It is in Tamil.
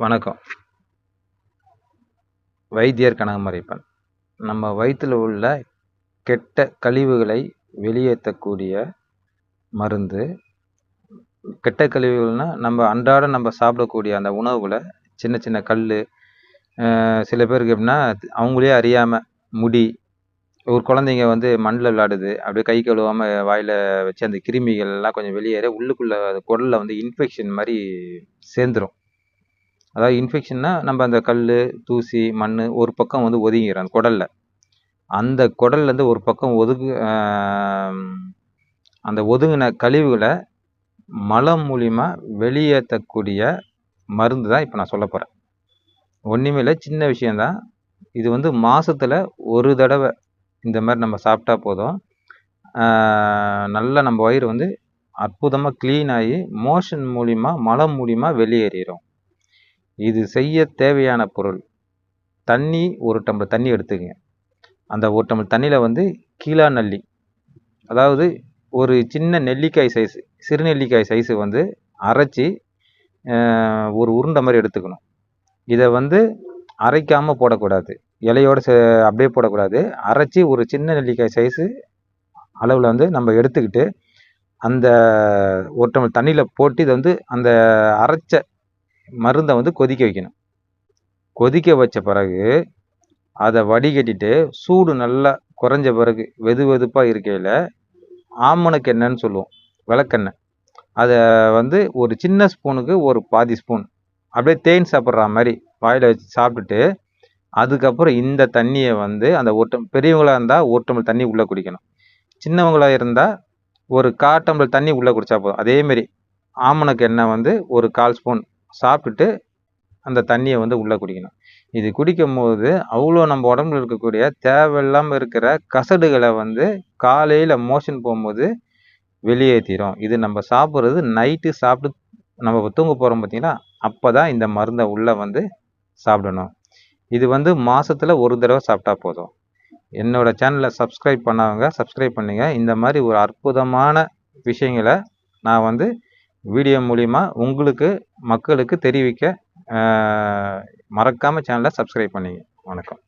வணக்கம். வைத்தியர் கனகமறைப்பன். நம்ம வயிற்றில் உள்ள கெட்ட கழிவுகளை வெளியேற்றக்கூடிய மருந்து. கெட்ட கழிவுகள்னால் நம்ம அன்றாடம் நம்ம சாப்பிடக்கூடிய அந்த உணவுகளை சின்ன சின்ன கல், சில பேருக்கு எப்படின்னா அவங்களே அறியாமல் முடி, ஒரு குழந்தைங்க வந்து மண்ணில் விளையாடுது, அப்படியே கை கழுவாமல் வாயில் வச்சு அந்த கிருமிகள்லாம் கொஞ்சம் வெளியேற உள்ளுக்குள்ளே குடலில் வந்து இன்ஃபெக்ஷன் மாதிரி சேர்ந்துடும். அதாவது இன்ஃபெக்ஷன்னா நம்ம அந்த கல், தூசி, மண் ஒரு பக்கம் வந்து ஒதுங்கிடும் அந்த குடலில். அந்த குடல்லேருந்து ஒரு பக்கம் அந்த ஒதுங்கின கழிவுகளை மலம் மூலிமா வெளியேற்றக்கூடிய மருந்து தான் இப்போ நான் சொல்ல போகிறேன். ஒன்றுமே இல்லை, சின்ன விஷயந்தான். இது வந்து மாதத்தில் ஒரு தடவை இந்த மாதிரி நம்ம சாப்பிட்டா போதும். நல்லா நம்ம வயிறு வந்து அற்புதமாக க்ளீன் ஆகி மோஷன் மூலிமா மலம் மூலிமா வெளியேறிடும். இது செய்ய தேவையான பொருள், தண்ணி, 1 டம்ளர் தண்ணி எடுத்துக்கங்க. அந்த 1 டம்ளர் தண்ணியில் வந்து கீழா நல்லி, அதாவது ஒரு சின்ன நெல்லிக்காய் சைஸு, சிறு நெல்லிக்காய் சைஸு வந்து அரைச்சி ஒரு உருண்டை மாதிரி எடுத்துக்கணும். இதை வந்து அரைக்காமல் போடக்கூடாது, இலையோடு அப்படியே போடக்கூடாது. அரைச்சி ஒரு சின்ன நெல்லிக்காய் சைஸு அளவில் வந்து நம்ம எடுத்துக்கிட்டு அந்த 1 டம்ளர் தண்ணியில் போட்டு இதை வந்து அந்த அரைச்ச மருந்தை வந்து கொதிக்க வைக்கணும். கொதிக்க வச்ச பிறகு அதை வடிகட்டிட்டு சூடு நல்லா குறைஞ்ச பிறகு வெது வெதுப்பாக இருக்கையில் ஆமணக்கு எண்ணெய்ன்னு சொல்லுவோம், விளக்கெண்ணெய், அதை வந்து ஒரு சின்ன ஸ்பூனுக்கு ஒரு பாதி ஸ்பூன் அப்படியே தேன் சாப்பிட்ற மாதிரி வாயில் வச்சு சாப்பிட்டுட்டு, அதுக்கப்புறம் இந்த தண்ணியை வந்து அந்த பெரியவங்களாக இருந்தால் 1 டம்ளர் தண்ணி உள்ளே குடிக்கணும். சின்னவங்களாக இருந்தால் ஒரு 1/4 டம்ளர் தண்ணி உள்ளே குடித்தா போதும். அதேமாரி ஆமணக்கு எண்ணெய் வந்து ஒரு 1/4 ஸ்பூன் சாப்பிட்டுட்டு அந்த தண்ணியை வந்து உள்ளே குடிக்கணும். இது குடிக்கும் போது அவ்வளோ நம்ம உடம்புல இருக்கக்கூடிய தேவையில்லாமல் இருக்கிற கசடுகளை வந்து காலையில் மோஷன் போகும்போது வெளியேற்றிடும். இது நம்ம சாப்பிட்றது நைட்டு சாப்பிட்டு நம்ம தூங்க போகிறோம் பார்த்தீங்களா, அப்போ தான் இந்த மருந்தை உள்ளே வந்து சாப்பிடணும். இது வந்து மாதத்தில் ஒரு தடவை சாப்பிட்டா போதும். என்னோடய சேனலை சப்ஸ்கிரைப் பண்ணாதவங்க சப்ஸ்கிரைப் பண்ணுங்கள். இந்த மாதிரி ஒரு அற்புதமான விஷயங்களை நான் வந்து வீடியோ மூலிமா உங்களுக்கு மக்களுக்கு தெரிவிக்க மறக்காமல் சேனலை சப்ஸ்கிரைப் பண்ணிங்க. வணக்கம்.